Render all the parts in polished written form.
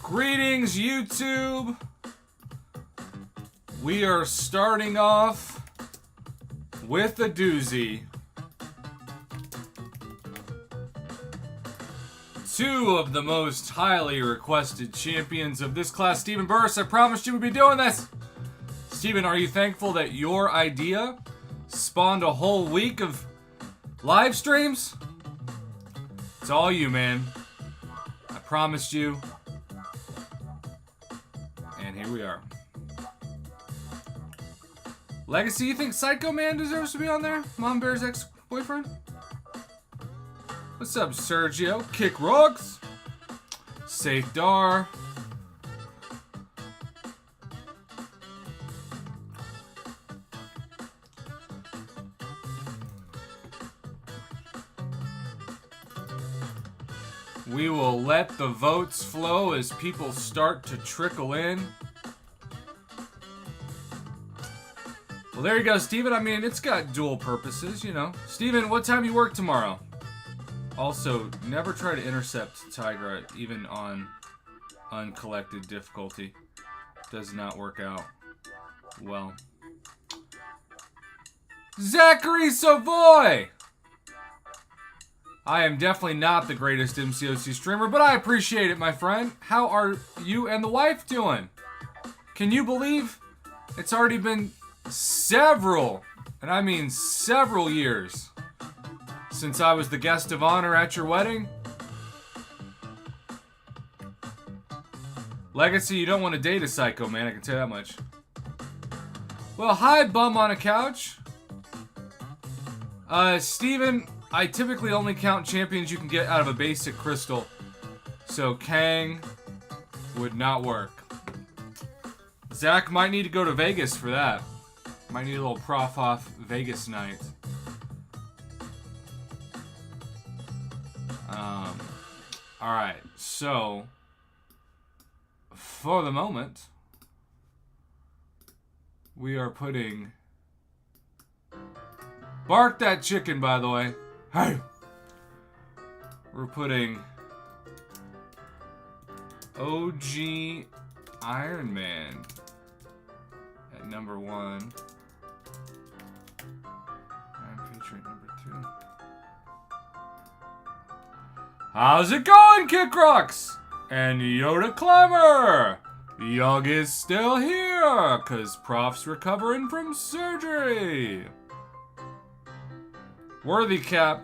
Greetings, YouTube. We are starting off with a doozy. Two of the most highly requested champions of this class. Steven Burris, I promised you would be doing this. Steven, are you thankful that your idea spawned a whole week of live streams? It's all you, man. I promised you. And here we are. Legacy, you think Psycho Man deserves to be on there? Mom Bear's ex-boyfriend? What's up, Sergio? Kick Rocks. Safe Dar. We will let the votes flow as people start to trickle in. Well, there you go, Steven. I mean, it's got dual purposes, you know. Steven, what time you work tomorrow? Also, never try to intercept Tigra, even on uncollected difficulty. Does not work out well. Zachary Savoy! I am definitely not the greatest MCOC streamer, but I appreciate it, my friend. How are you and the wife doing? Can you believe it's already been several, and I mean several years, since I was the guest of honor at your wedding? Legacy, you don't want to date a Psycho Man, I can tell you that much. Well, hi, bum on a couch. Steven, I typically only count champions you can get out of a basic crystal, so Kang would not work. Zach might need to go to Vegas for that. Might need a little prof off Vegas night. Alright, so for the moment, we are putting... Bark that chicken, by the way. Hey! We're putting OG Iron Man at number 1. And featuring number 2. How's it going, Kick Rocks? And Yoda Clemmer! Young is still here, cause Prof's recovering from surgery. Worthy Cap.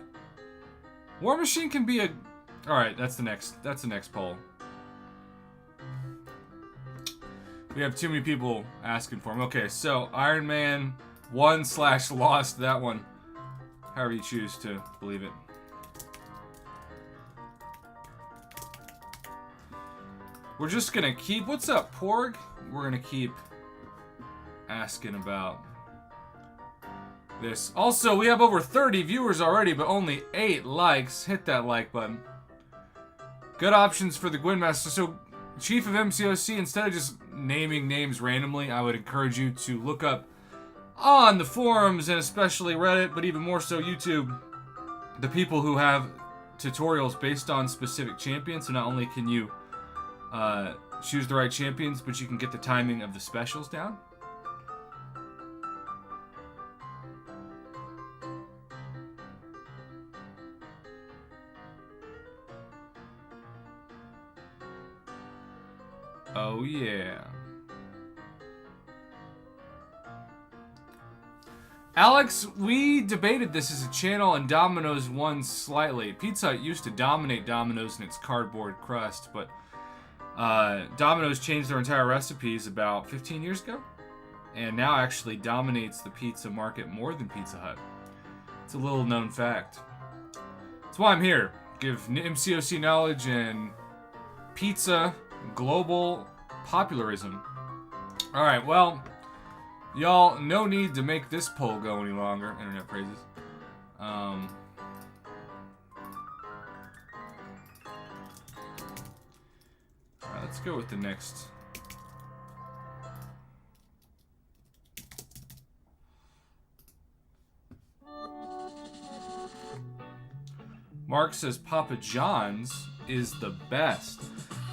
War Machine can be a... Alright, that's the next poll. We have too many people asking for him. Okay, so Iron Man 1/lost that one. However you choose to believe it. We're just gonna keep... What's up, Porg? We're gonna keep asking about this. Also, we have over 30 viewers already, but only 8 likes. Hit that like button. Good options for the Gwynmaster. So, Chief of MCOC, instead of just naming names randomly, I would encourage you to look up on the forums, and especially Reddit, but even more so YouTube, the people who have tutorials based on specific champions. So not only can you choose the right champions, but you can get the timing of the specials down. Oh yeah. Alex, we debated this as a channel and Domino's won slightly. Pizza Hut used to dominate Domino's in its cardboard crust, but Domino's changed their entire recipes about 15 years ago, and now actually dominates the pizza market more than Pizza Hut. It's a little known fact. That's why I'm here. Give MCOC knowledge and pizza global popularism. Alright, well, y'all, no need to make this poll go any longer. Internet praises. Alright, let's go with the next. Mark says Papa John's is the best.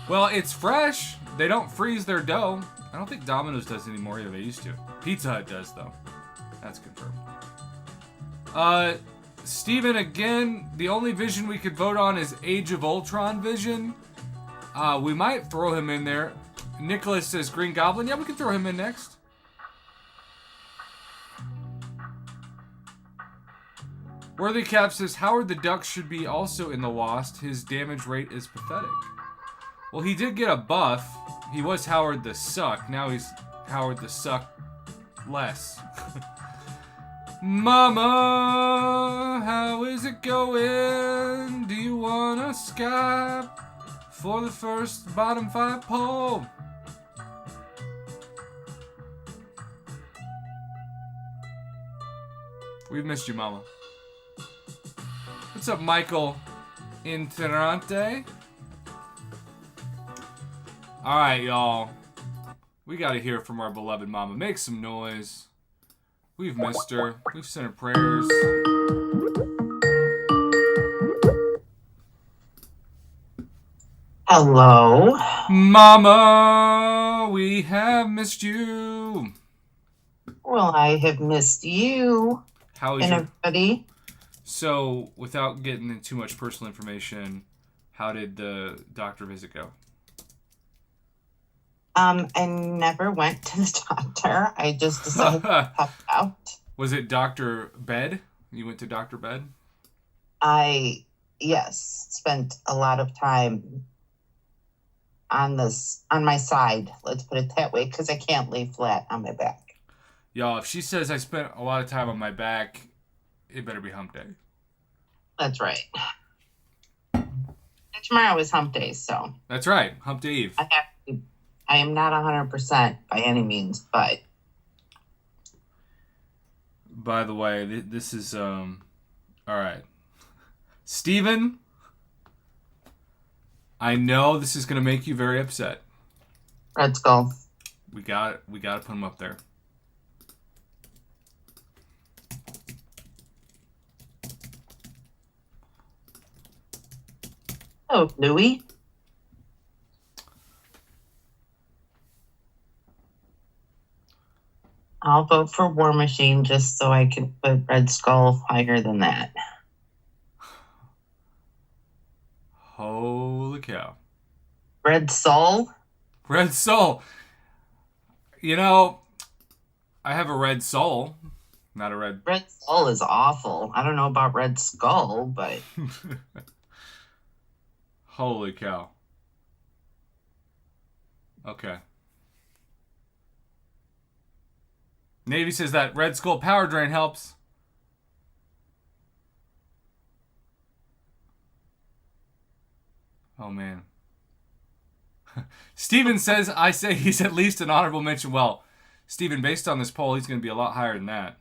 Well, it's fresh. They don't freeze their dough. I don't think Domino's does anymore. Yeah, they used to. Pizza Hut does, though. That's confirmed. Steven, again, the only vision we could vote on is Age of Ultron vision. We might throw him in there. Nicholas says Green Goblin. Yeah, we can throw him in next. Worthy Cap says Howard the Duck should be also in the Lost. His damage rate is pathetic. Well, he did get a buff. He was Howard the Suck. Now he's Howard the Suck less. Mama, how is it going? Do you wanna Skype for the first bottom 5 poll? We've missed you, Mama. What's up, Michael Interante? Alright, y'all. We gotta hear from our beloved Mama. Make some noise. We've missed her. We've sent her prayers. Hello. Mama, we have missed you. Well, I have missed you. How is and everybody. So, without getting into too much personal information, how did the doctor visit go? I never went to the doctor. I just decided to pop out. Was it Dr. Bed? You went to Dr. Bed? Yes, spent a lot of time on my side. Let's put it that way, because I can't lay flat on my back. Y'all, if she says I spent a lot of time on my back, it better be hump day. That's right. And tomorrow is hump day, so. That's right, hump day eve. I am not 100% by any means, but. By the way, this is, all right. Steven, I know this is going to make you very upset. Red Skull. We got to put him up there. Oh, Louie. I'll vote for War Machine just so I can put Red Skull higher than that. Holy cow. Red Soul? Red Soul. You know, I have a red soul, not a red... Red Soul is awful. I don't know about Red Skull, but... Holy cow. Okay. Navy says that Red Skull power drain helps. Oh, man. Steven says, I say he's at least an honorable mention. Well, Steven, based on this poll, he's going to be a lot higher than that.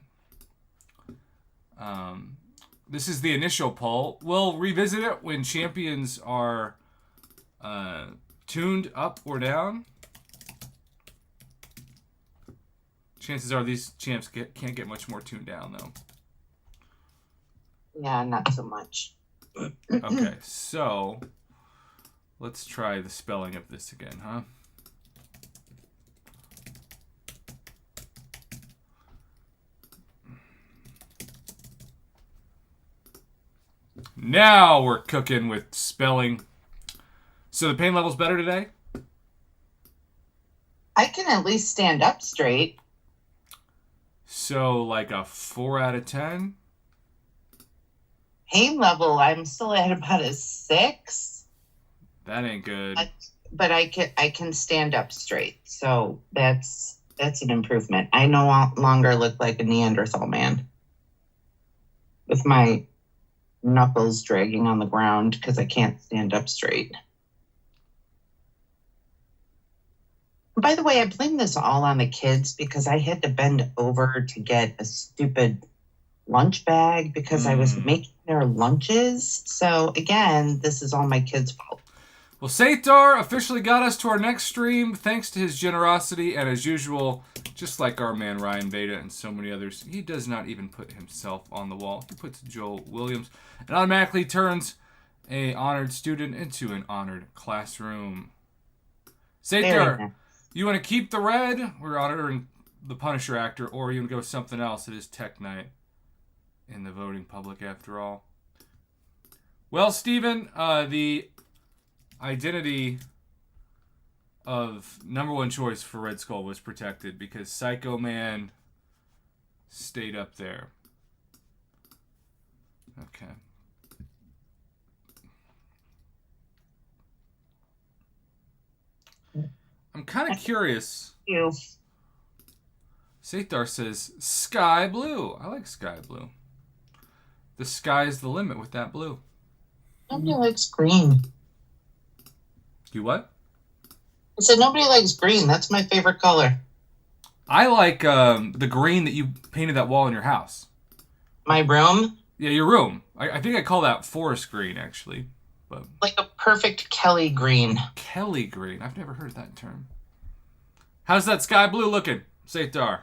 This is the initial poll. We'll revisit it when champions are tuned up or down. Chances are these champs can't get much more tuned down, though. Yeah, not so much. Okay, so let's try the spelling of this again, huh? Now we're cooking with spelling. So the pain level's better today? I can at least stand up straight. So like a 4 out of 10? Pain level, I'm still at about a 6. That ain't good. But I can stand up straight. So that's an improvement. I no longer look like a Neanderthal man with my knuckles dragging on the ground because I can't stand up straight. By the way, I blame this all on the kids because I had to bend over to get a stupid lunch bag because I was making their lunches. So again, this is all my kids' fault. Well, Satar officially got us to our next stream thanks to his generosity, and as usual, just like our man Ryan Veda and so many others, he does not even put himself on the wall. He puts Joel Williams and automatically turns a honored student into an honored classroom. Very Sator, nice. you want to keep the red? We're honoring the Punisher actor, or you want to go with something else? It is Tech Night in the voting public, after all. Well, Steven, the identity of number one choice for Red Skull was protected because Psycho Man stayed up there. Okay. I'm kind of curious. You. Sathar says sky blue. I like sky blue. The sky's the limit with that blue. Nobody likes green. You what? I said nobody likes green. That's my favorite color. I like the green that you painted that wall in your house. My room? Yeah, your room. I think I call that forest green, actually. But Like a perfect Kelly green. Kelly green. I've never heard that term. How's that sky blue looking, Sathar?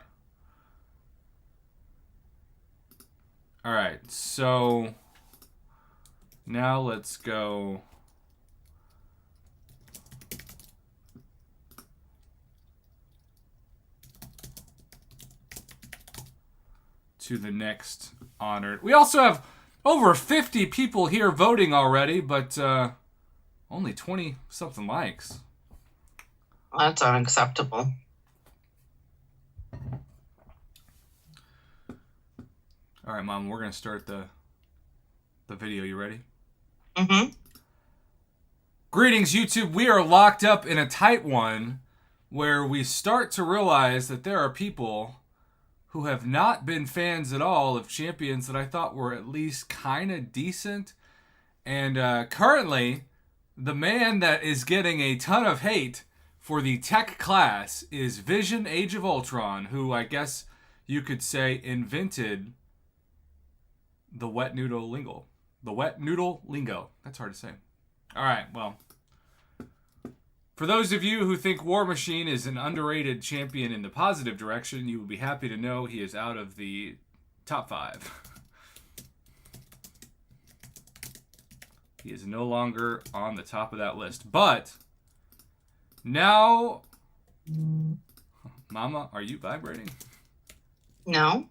All right, so now let's go to the next honored. We also have over 50 people here voting already, but only 20 something likes. That's unacceptable. All right, Mom, we're going to start the video. You ready? Mm-hmm. Greetings, YouTube. We are locked up in a tight one where we start to realize that there are people who have not been fans at all of champions that I thought were at least kind of decent. And currently, the man that is getting a ton of hate for the tech class is Vision Age of Ultron, who I guess you could say invented the wet noodle lingo. The wet noodle lingo. That's hard to say. All right, well, for those of you who think War Machine is an underrated champion in the positive direction, you will be happy to know he is out of the top 5. He is no longer on the top of that list. But now, Mama, are you vibrating? No.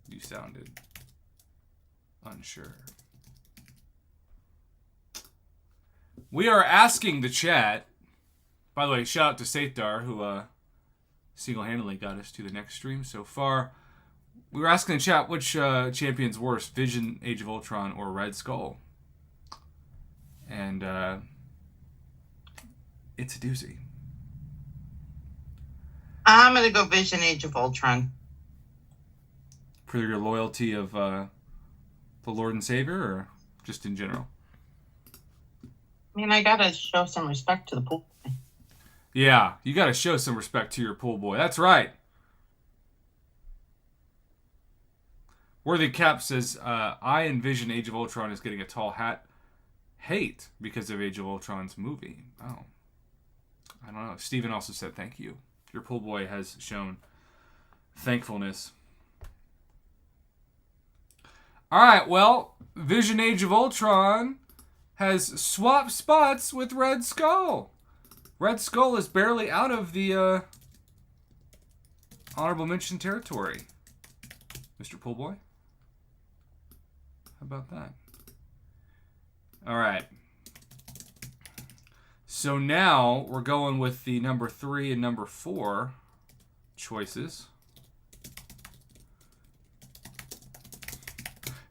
You sounded unsure. We are asking the chat. By the way, shout out to Sathar, who single-handedly got us to the next stream so far. We were asking the chat which champion's worse, Vision, Age of Ultron, or Red Skull. And it's a doozy. I'm going to go Vision Age of Ultron. For your loyalty of the Lord and Savior, or just in general? I mean, I got to show some respect to the pool. Yeah, you got to show some respect to your pool boy. That's right. Worthy Cap says, I envision Age of Ultron as getting a tall hat hate because of Age of Ultron's movie. Oh. I don't know. Steven also said thank you. Your pool boy has shown thankfulness. Alright, well, Vision Age of Ultron has swapped spots with Red Skull. Red Skull is barely out of the honorable mention territory. Mr. Poolboy? How about that? Alright. So now we're going with the number 3 and number 4 choices.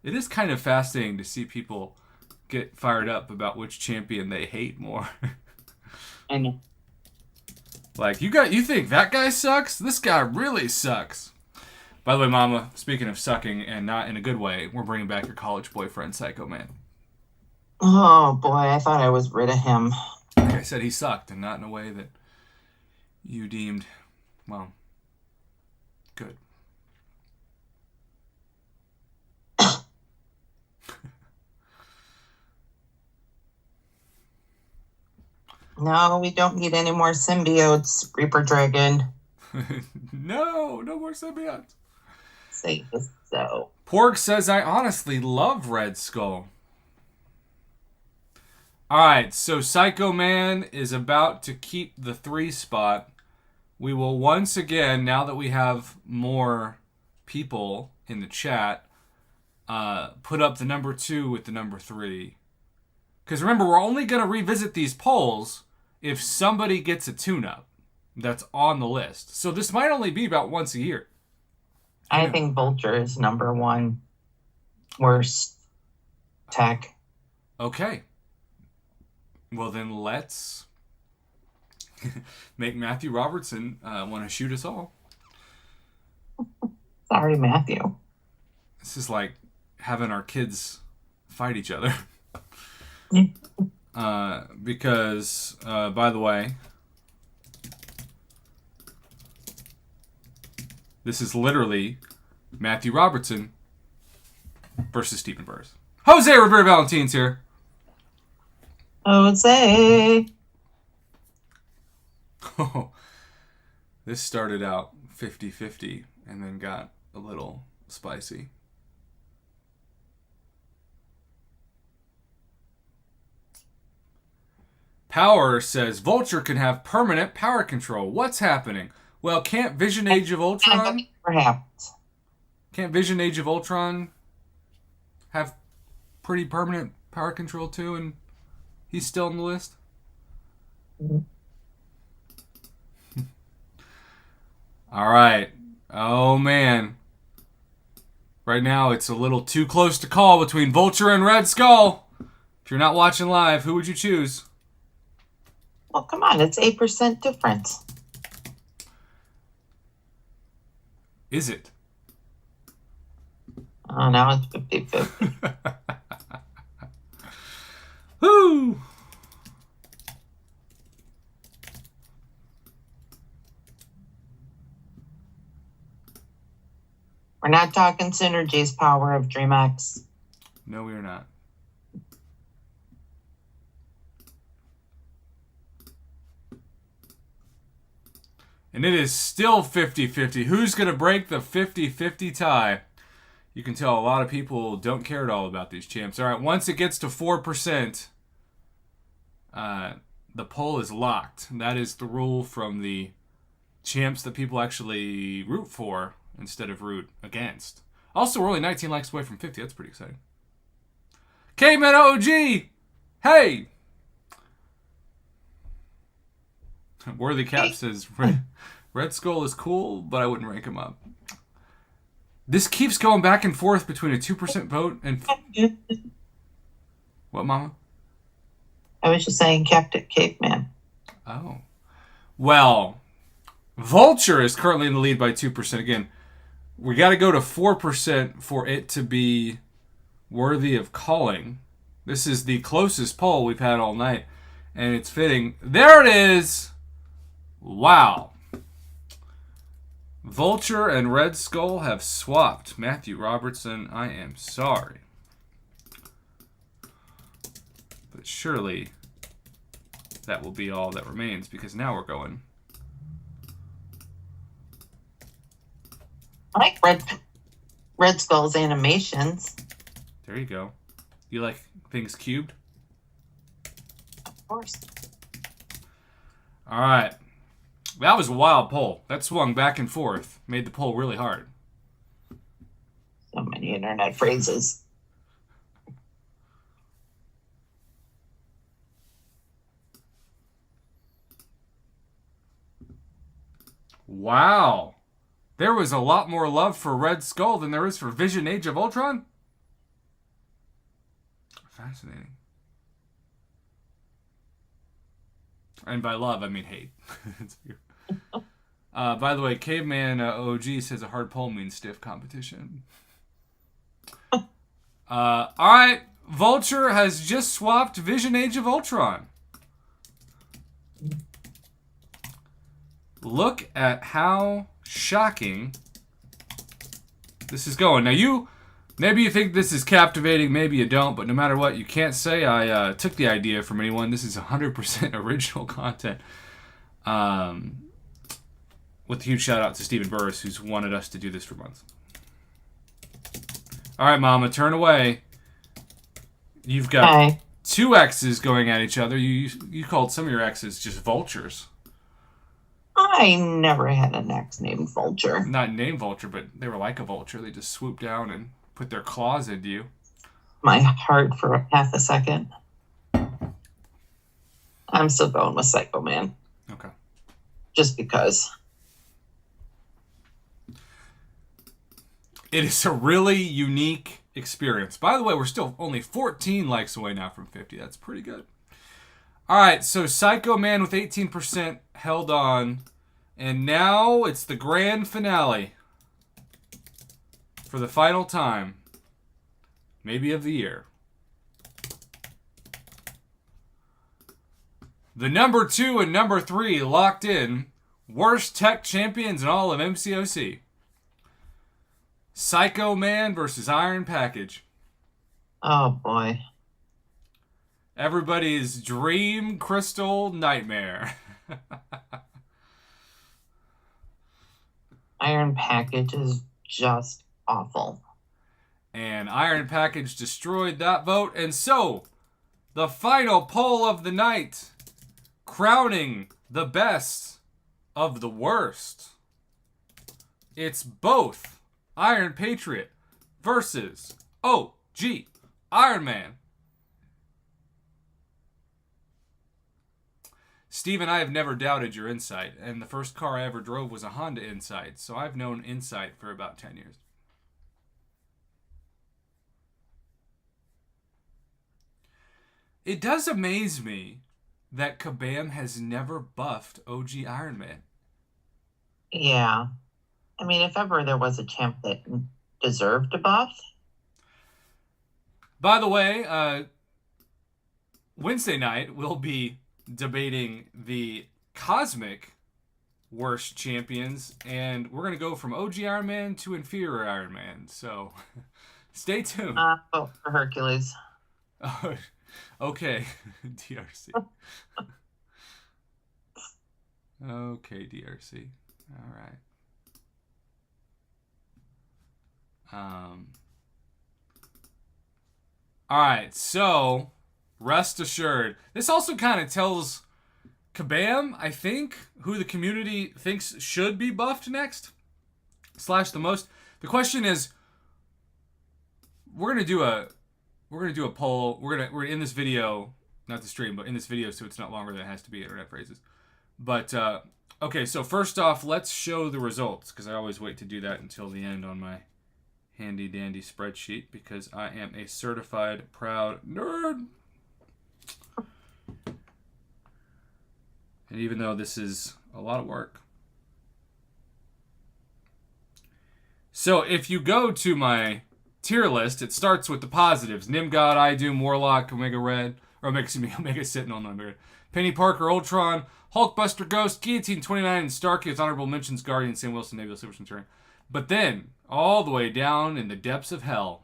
It is kind of fascinating to see people get fired up about which champion they hate more. I know. Like, you think that guy sucks? This guy really sucks. By the way, Mama, speaking of sucking and not in a good way, we're bringing back your college boyfriend, Psycho Man. Oh, boy, I thought I was rid of him. Like I said, he sucked, and not in a way that you deemed, well, good. No, we don't need any more symbiotes, Reaper Dragon. No more symbiotes. Say so. Porg says, I honestly love Red Skull. Alright, so Psycho Man is about to keep the 3 spot. We will once again, now that we have more people in the chat, put up the number 2 with the number 3. Because remember, we're only going to revisit these polls if somebody gets a tune-up that's on the list. So this might only be about once a year. I think Vulture is number 1 worst tech. Okay. Well, then let's make Matthew Robertson want to shoot us all. Sorry, Matthew. This is like having our kids fight each other. Because, by the way, this is literally Matthew Robertson versus Stephen Burrs. Jose Rivera Valentine's here. Jose. Oh, this started out 50-50 and then got a little spicy. Power says Vulture can have permanent power control. What's happening? Well, can't Vision Age of Ultron? Perhaps. Can't Vision Age of Ultron have pretty permanent power control too, and he's still on the list? Mm-hmm. All right. Oh, man. Right now, it's a little too close to call between Vulture and Red Skull. If you're not watching live, who would you choose? Well, come on. It's 8% difference. Is it? Oh, now it's 50-50. Woo! We're not talking synergies, power of DreamX. No, we are not. And it is still 50-50. Who's going to break the 50-50 tie? You can tell a lot of people don't care at all about these champs. All right, once it gets to 4%, the poll is locked. That is the rule from the champs that people actually root for instead of root against. Also, we're only 19 likes away from 50. That's pretty exciting. K-Man OG! Hey! Worthy Cap says, Red Skull is cool, but I wouldn't rank him up. This keeps going back and forth between a 2% vote and... What, Mama? I was just saying Captain Caveman. Oh. Well, Vulture is currently in the lead by 2%. Again, we got to go to 4% for it to be worthy of calling. This is the closest poll we've had all night, and it's fitting. There it is! Wow. Vulture and Red Skull have swapped. Matthew Robertson, I am sorry. But surely that will be all that remains, because now we're going. I like Red Skull's animations. There you go. You like things cubed? Of course. All right. That was a wild poll. That swung back and forth. Made the poll really hard. So many internet phrases. Wow. There was a lot more love for Red Skull than there is for Vision Age of Ultron? Fascinating. And by love, I mean hate. By the way, Caveman OG says a hard poll means stiff competition. Alright, Vulture has just swapped Vision Age of Ultron. Look at how shocking this is going. Now maybe you think this is captivating, maybe you don't, but no matter what, you can't say I took the idea from anyone. This is 100% original content. With a huge shout out to Stephen Burris, who's wanted us to do this for months. All right, Mama, turn away. You've got two X's going at each other. You called some of your X's just vultures. I never had an ex named Vulture. Not named Vulture, but they were like a vulture. They just swooped down and put their claws into you. My heart for half a second. I'm still going with Psycho Man. Okay. Just because. It is a really unique experience. By the way, we're still only 14 likes away now from 50. That's pretty good. All right, so Psycho Man with 18% held on. And now it's the grand finale. For the final time. Maybe of the year. The number 2 and number 3 locked in. Worst tech champions in all of MCOC. Psycho Man versus Iron Package. Oh, boy. Everybody's dream crystal nightmare. Iron Package is just awful. And Iron Package destroyed that vote. And so, the final poll of the night, crowning the best of the worst. It's both Iron Patriot versus OG Iron Man. Steve and I have never doubted your insight, and the first car I ever drove was a Honda Insight, so I've known Insight for about 10 years. It does amaze me that Kabam has never buffed OG Iron Man. Yeah. I mean, if ever there was a champ that deserved a buff. By the way, Wednesday night we'll be debating the cosmic worst champions, and we're going to go from OG Iron Man to inferior Iron Man. So stay tuned. For Hercules. Oh, okay, DRC. Okay, DRC. All right. All right, so rest assured. This also kind of tells Kabam, I think, who the community thinks should be buffed next, / the most. The question is, we're gonna do a poll. We're in this video, not the stream, but in this video, so it's not longer than it has to be. Internet phrases. But okay, so first off, let's show the results, because I always wait to do that until the end on my handy dandy spreadsheet, because I am a certified proud nerd. And even though this is a lot of work. So if you go to my tier list, it starts with the positives. Nimgod, Idoom, Warlock, Omega Red, or Omega Sentinel, not Omega Red. Penny Parker, Ultron, Hulkbuster Ghost, Guillotine 29, and Starkey with honorable mentions, Guardian, Sam Wilson, Nebula, Silver Centurion. But then, all the way down in the depths of hell,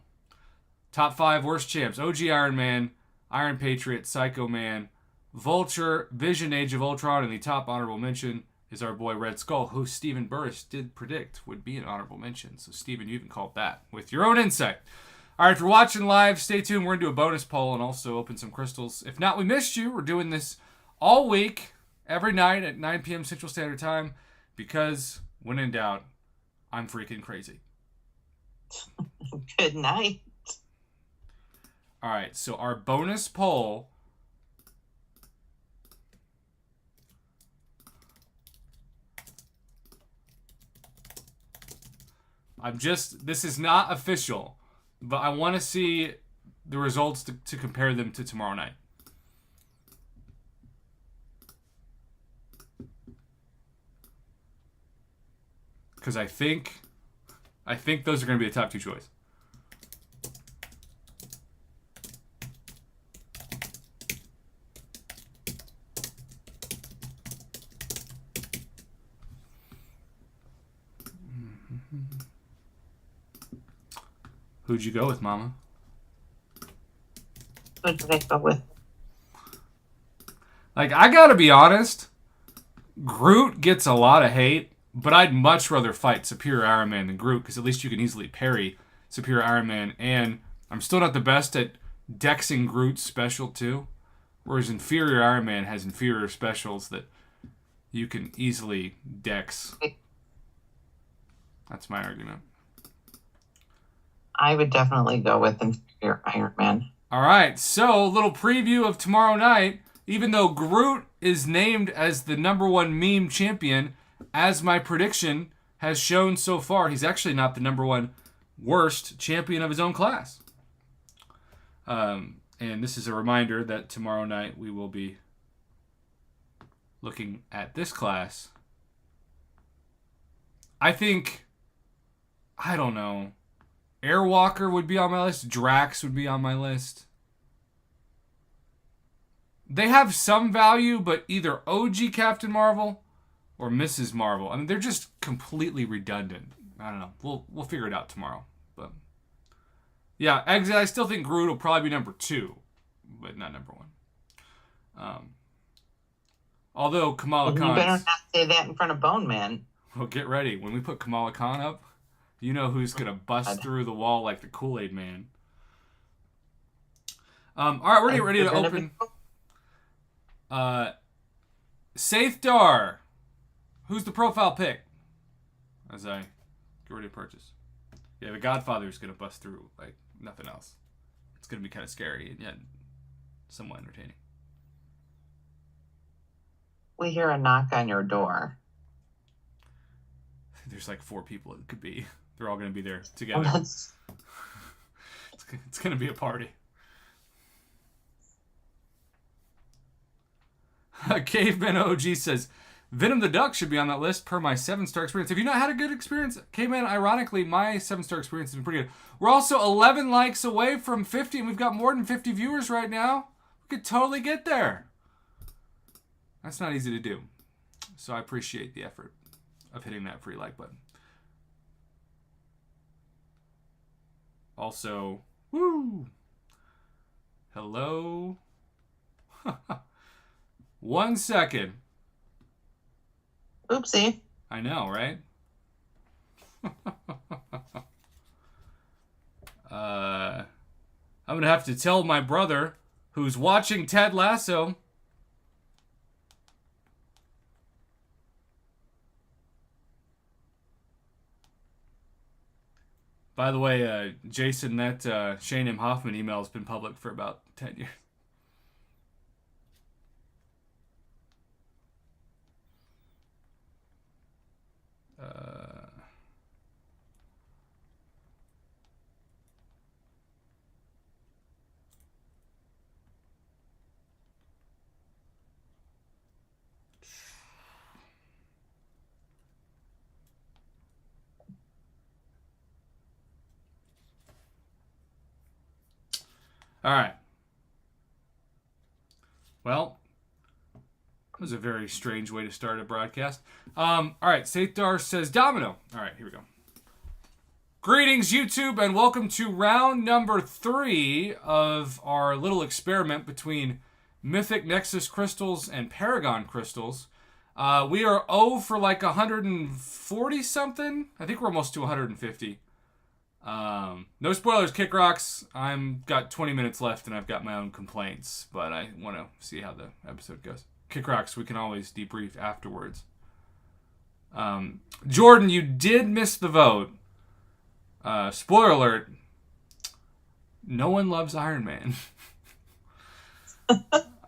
top 5 worst champs: OG Iron Man, Iron Patriot, Psycho Man, Vulture, Vision, Age of Ultron, and the top honorable mention is our boy Red Skull, who Stephen Burris did predict would be an honorable mention. So, Stephen, you even called that with your own insight. All right, if you're watching live, stay tuned. We're going to do a bonus poll and also open some crystals. If not, we missed you. We're doing this all week, every night at 9 p.m. Central Standard Time, because when in doubt, I'm freaking crazy. Good night. All right, so our bonus poll. This is not official, but I want to see the results to compare them to tomorrow night. Because I think those are going to be the top 2 choice. Who'd you go with, Mama? Who did I go with? Like, I gotta be honest, Groot gets a lot of hate, but I'd much rather fight Superior Iron Man than Groot, because at least you can easily parry Superior Iron Man, and I'm still not the best at Dexing Groot's special too. Whereas inferior Iron Man has inferior specials that you can easily dex. That's my argument. I would definitely go with inferior Iron Man. All right, so a little preview of tomorrow night. Even though Groot is named as the #1 meme champion, as my prediction has shown so far, he's actually not the #1 worst champion of his own class. And this is a reminder that tomorrow night we will be looking at this class. I don't know. Airwalker would be on my list. Drax would be on my list. They have some value, but either OG Captain Marvel or Mrs. Marvel. I mean, they're just completely redundant. I don't know. We'll figure it out tomorrow. But yeah, exit. I still think Groot will probably be #2, but not #1. Although Kamala Khan. You better not say that in front of Bone Man. Well, get ready. When we put Kamala Khan up, you know who's gonna bust through the wall like the Kool-Aid Man. All right, we're ready to open. Saithdar, who's the profile pick? As I get ready to purchase. Yeah, the Godfather is gonna bust through like nothing else. It's gonna be kind of scary and yet somewhat entertaining. We hear a knock on your door. There's like 4 people it could be. They're all gonna be there together. It's gonna be a party. Caveman OG says, Venom the Duck should be on that list per my 7-star experience. Have you not had a good experience? Caveman, ironically, my 7-star experience has been pretty good. We're also 11 likes away from 50, and we've got more than 50 viewers right now. We could totally get there. That's not easy to do. So I appreciate the effort of hitting that free like button. Also, woo! Hello? 1 second. Oopsie. I know, right? I'm going to have to tell my brother who's watching Ted Lasso. By the way, Jason, that Shane M. Hoffman email has been public for about 10 years. All right. Well, that was a very strange way to start a broadcast. All right, Saithdar says Domino. All right, here we go. Greetings, YouTube, and welcome to round number 3 of our little experiment between Mythic Nexus crystals and Paragon crystals. We are 0 for like 140 something. I think we're almost to 150. No spoilers, Kick Rocks. I'm got 20 minutes left and I've got my own complaints, but I want to see how the episode goes. Kick Rocks, we can always debrief afterwards. Jordan, you did miss the vote. Spoiler alert. No one loves Iron Man.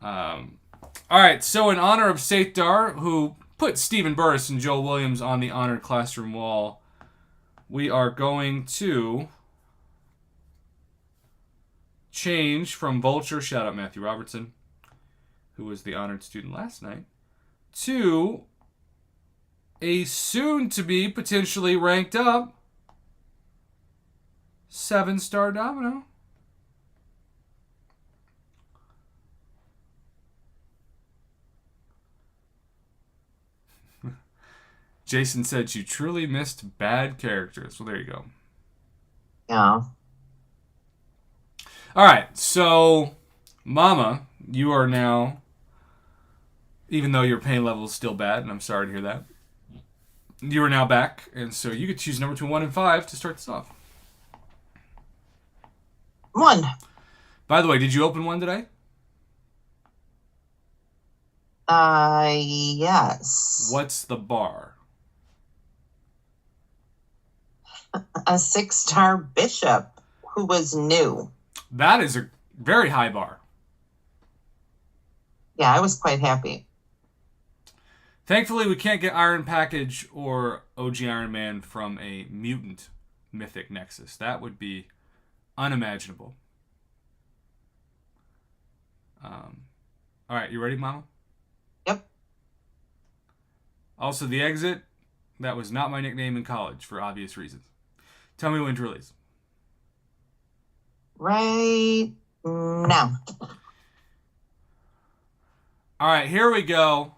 Alright, so in honor of Saithdar, who put Stephen Burris and Joel Williams on the honored classroom wall, we are going to change from Vulture, shout out Matthew Robertson, who was the honored student last night, to a soon-to-be potentially ranked up 7-star Domino. Jason said you truly missed bad characters. Well, there you go. Yeah. All right, so Mama, you are now, even though your pain level is still bad, and I'm sorry to hear that, you are now back, and so you could choose number 2, 1, and 5 to start this off. 1. By the way, did you open one today? Yes. What's the bar? A 6-star bishop who was new. That is a very high bar. Yeah, I was quite happy. Thankfully, we can't get Iron Package or OG Iron Man from a mutant mythic Nexus. That would be unimaginable. All right, you ready, Mama? Yep. Also, the exit, that was not my nickname in college for obvious reasons. Tell me when to release. Right now. All right, here we go.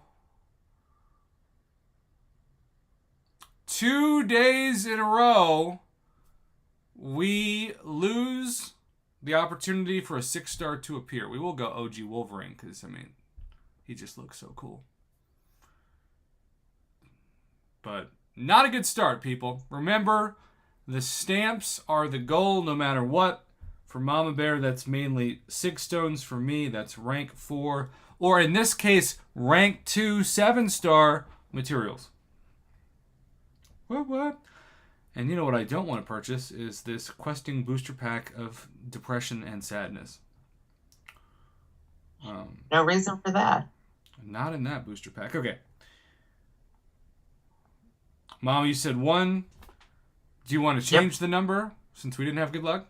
2 days in a row, we lose the opportunity for a 6-star to appear. We will go OG Wolverine because, I mean, he just looks so cool. But not a good start, people. Remember, the stamps are the goal no matter what. For Mama Bear, that's mainly 6 stones. For me, that's rank 4. Or in this case, rank 2 7-star materials. What? And you know what I don't want to purchase is this questing booster pack of depression and sadness. No reason for that. Not in that booster pack. Okay. Mom, you said 1. Do you want to change the number since we didn't have good luck?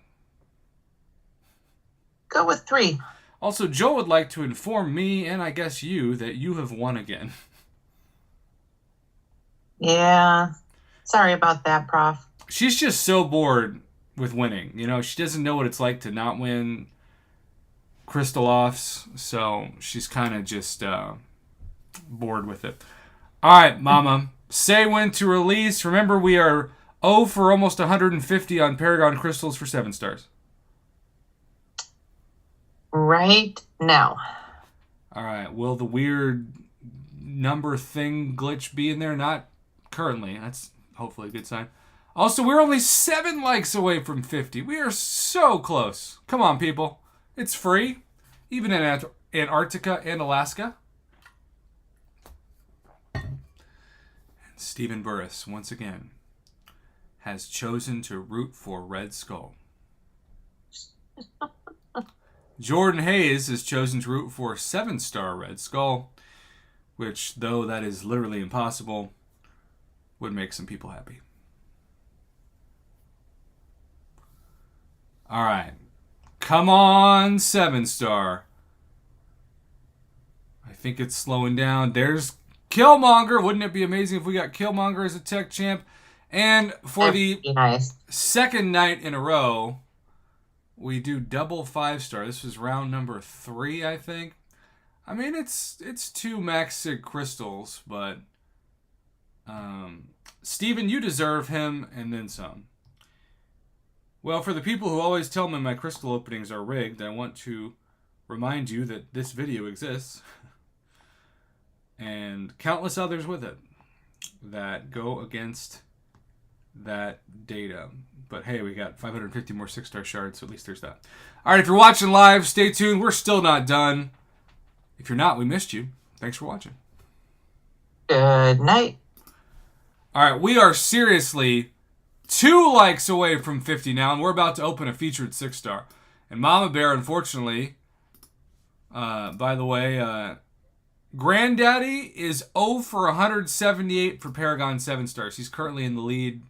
Go with 3. Also, Joe would like to inform me, and I guess you, that you have won again. Yeah. Sorry about that, Prof. She's just so bored with winning. You know, she doesn't know what it's like to not win crystal offs, so she's kind of just bored with it. All right, Mama. Say when to release. Remember, we are 0 for almost 150 on Paragon Crystals for 7 stars. Right now. All right. Will the weird number thing glitch be in there? Not currently. That's hopefully a good sign. Also, we're only 7 likes away from 50. We are so close. Come on, people. It's free. Even in Antarctica and Alaska. And Stephen Burris, once again, has chosen to root for Red Skull. Jordan Hayes has chosen to root for 7-star Red Skull, which, though that is literally impossible, would make some people happy. All right. Come on, 7-star. I think it's slowing down. There's Killmonger. Wouldn't it be amazing if we got Killmonger as a tech champ? And for the second night in a row, we do double 5-star. This was round number 3, I think. I mean, it's 2 max sig crystals, but Steven, you deserve him and then some. Well, for the people who always tell me my crystal openings are rigged, I want to remind you that this video exists and countless others with it that go against that data. But hey, we got 550 more 6-star shards, so at least there's that. All right, if you're watching live, stay tuned. We're still not done. If you're not, we missed you. Thanks for watching. Good night. All right, we are seriously 2 likes away from 50 now, and we're about to open a featured 6-star. And Mama Bear, unfortunately, by the way, Granddaddy is 0 for 178 for Paragon 7-stars. He's currently in the lead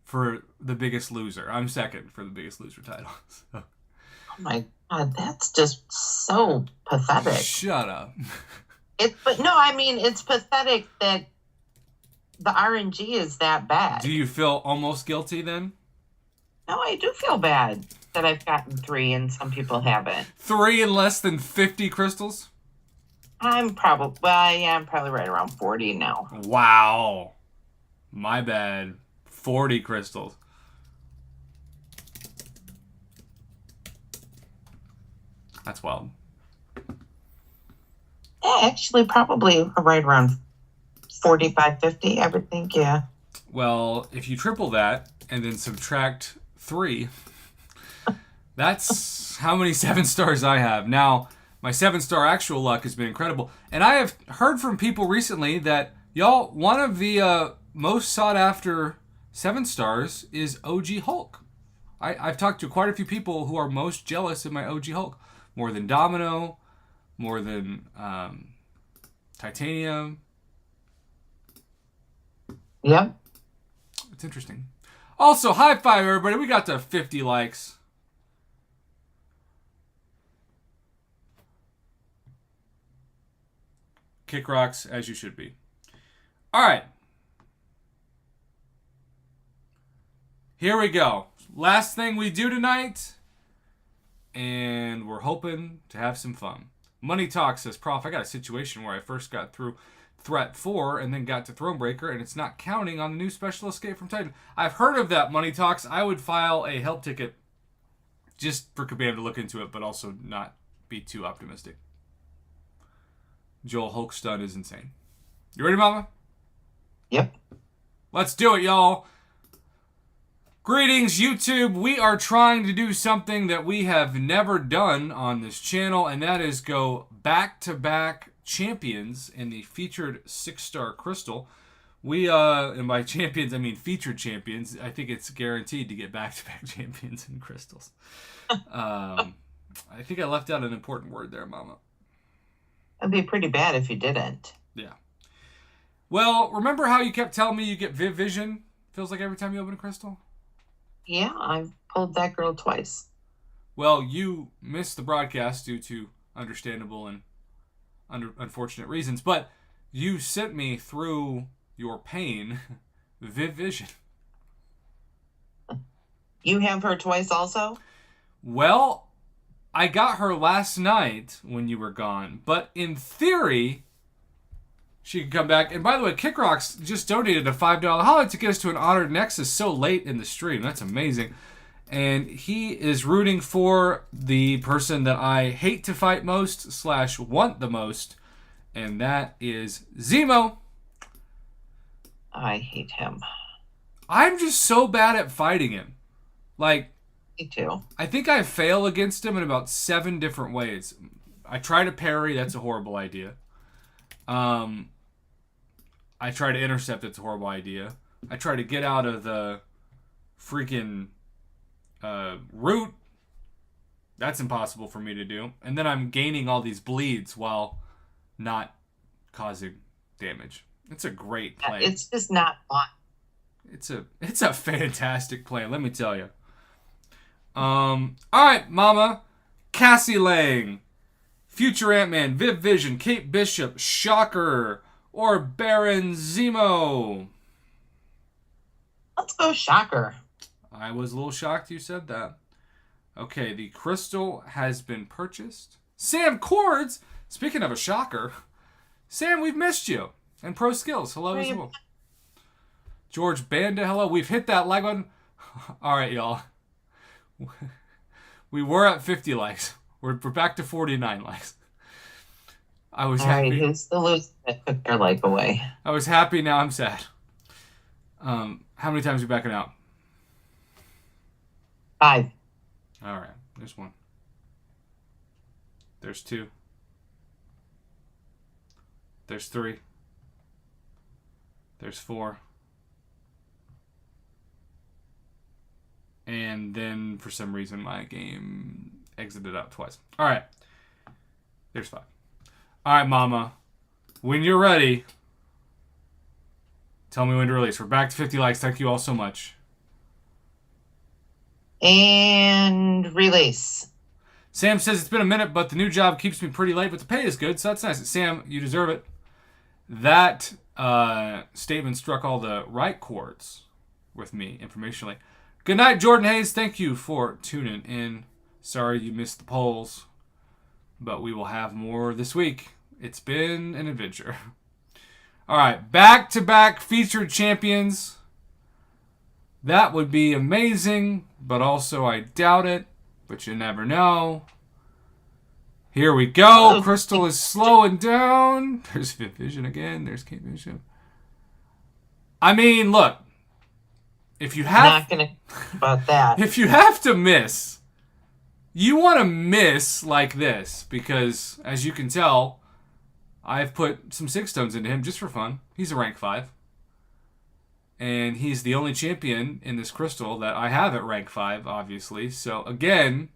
for the Biggest Loser. I'm second for the Biggest Loser title. So. Oh my God, that's just so pathetic. Shut up. But no, I mean, it's pathetic that the RNG is that bad. Do you feel almost guilty then? No, I do feel bad that I've gotten 3 and some people haven't. 3 in less than 50 crystals? I'm probably right around 40 now. Wow. My bad. 40 crystals. That's wild. Yeah, actually, probably right around 45, 50, I would think, yeah. Well, if you triple that and then subtract 3, That's how many 7-stars I have. Now, my 7-star actual luck has been incredible. And I have heard from people recently that, y'all, one of the most sought after 7-stars is OG Hulk. I've talked to quite a few people who are most jealous of my OG Hulk. More than Domino, more than Titanium. Yep. It's interesting. Also, high five, everybody. We got to 50 likes. Kick rocks as you should be. All right. Here we go. Last thing we do tonight. And we're hoping to have some fun. Money Talk says, Prof, I got a situation where I first got through Threat 4 and then got to Thronebreaker, and it's not counting on the new Special Escape from Titan. I've heard of that, Money Talks. I would file a help ticket just for Kabam to look into it, but also not be too optimistic. Joel Hulk stun is insane. You ready, Mama? Yep. Let's do it, y'all. Greetings, YouTube. We are trying to do something that we have never done on this channel, and that is go back-to-back champions in the featured 6-star crystal. We, and by champions, I mean featured champions. I think it's guaranteed to get back-to-back champions in crystals. I think I left out an important word there, Mama. That'd be pretty bad if you didn't. Yeah. Well, remember how you kept telling me you get Vision? Feels like every time you open a crystal? Yeah, I've pulled that girl twice. Well, you missed the broadcast due to understandable and unfortunate reasons, but you sent me through your pain Vision. You have her twice also? Well, I got her last night when you were gone, but in theory, she could come back. And by the way, Kickrocks just donated a $5 holiday to get us to an Honored Nexus so late in the stream. That's amazing. And he is rooting for the person that I hate to fight most / want the most, and that is Zemo. I hate him. I'm just so bad at fighting him. Like, Me too. I think I fail against him in about 7 different ways. I try to parry. That's a horrible idea. I try to intercept. It's a horrible idea. I try to get out of the freaking route. That's impossible for me to do. And then I'm gaining all these bleeds while not causing damage. It's a great play. It's just not fun. It's a fantastic play, let me tell you. All right, Mama. Cassie Lang, Future Ant-Man, Vision, Kate Bishop, Shocker, or Baron Zemo. Let's go Shocker. I was a little shocked you said that. Okay, the crystal has been purchased. Sam Cords, speaking of a shocker, Sam, we've missed you. And Pro Skills, hello as well. George Banda, hello. We've hit that like button. All right, y'all. We were at 50 likes. We're back to 49 likes. I was happy. All right, who's the loser that took their life away? I was happy, now I'm sad. How many times are we backing out? 5. All right, there's 1. There's 2. There's 3. There's 4. And then, for some reason, my game exited out twice. All right. There's 5. All right, Mama. When you're ready, tell me when to release. We're back to 50 likes. Thank you all so much. And release. Sam says it's been a minute, but the new job keeps me pretty late, but the pay is good, so that's nice. Sam, you deserve it. That statement struck all the right chords with me informationally. Good night, Jordan Hayes. Thank you for tuning in. Sorry you missed the polls, but we will have more this week. It's been an adventure. All right, back-to-back featured champions. That would be amazing, but also I doubt it, but you never know. Here we go. Crystal is slowing down. There's Vision again. There's Kate Bishop. I mean, look. If you have, not gonna about that. If you have to miss You want to miss like this because, as you can tell, I've put some 6 stones into him just for fun. He's a rank 5. And he's the only champion in this crystal that I have at rank 5, obviously. So, again,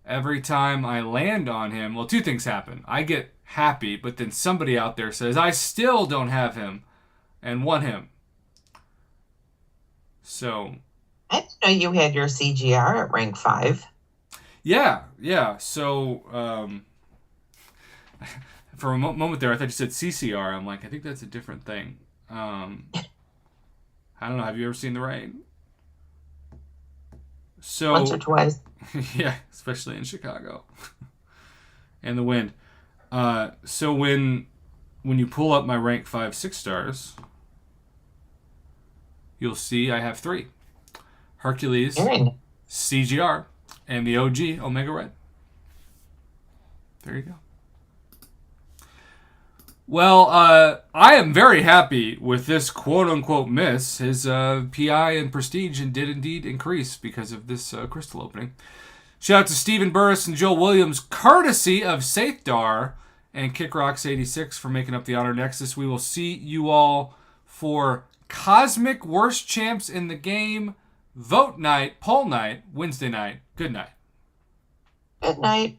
every time I land on him, well, 2 things happen. I get happy, but then somebody out there says, I still don't have him and want him. So... I didn't know you had your CGR at rank 5. Yeah. So, for a moment there, I thought you said CCR. I'm like, I think that's a different thing. I don't know. Have you ever seen the rain? So, Once or twice. Yeah, especially in Chicago. And the wind. So when you pull up my rank 5 6 stars, you'll see I have 3. Hercules, CGR, and the OG Omega Red. There you go. Well, I am very happy with this quote-unquote miss. His PI and prestige did indeed increase because of this crystal opening. Shout out to Stephen Burris and Joel Williams, courtesy of Sathdar and KickRocks86 for making up the Honor Nexus. We will see you all for Cosmic Worst Champs in the Game, Vote Night, Poll Night, Wednesday night. Good night. Good night.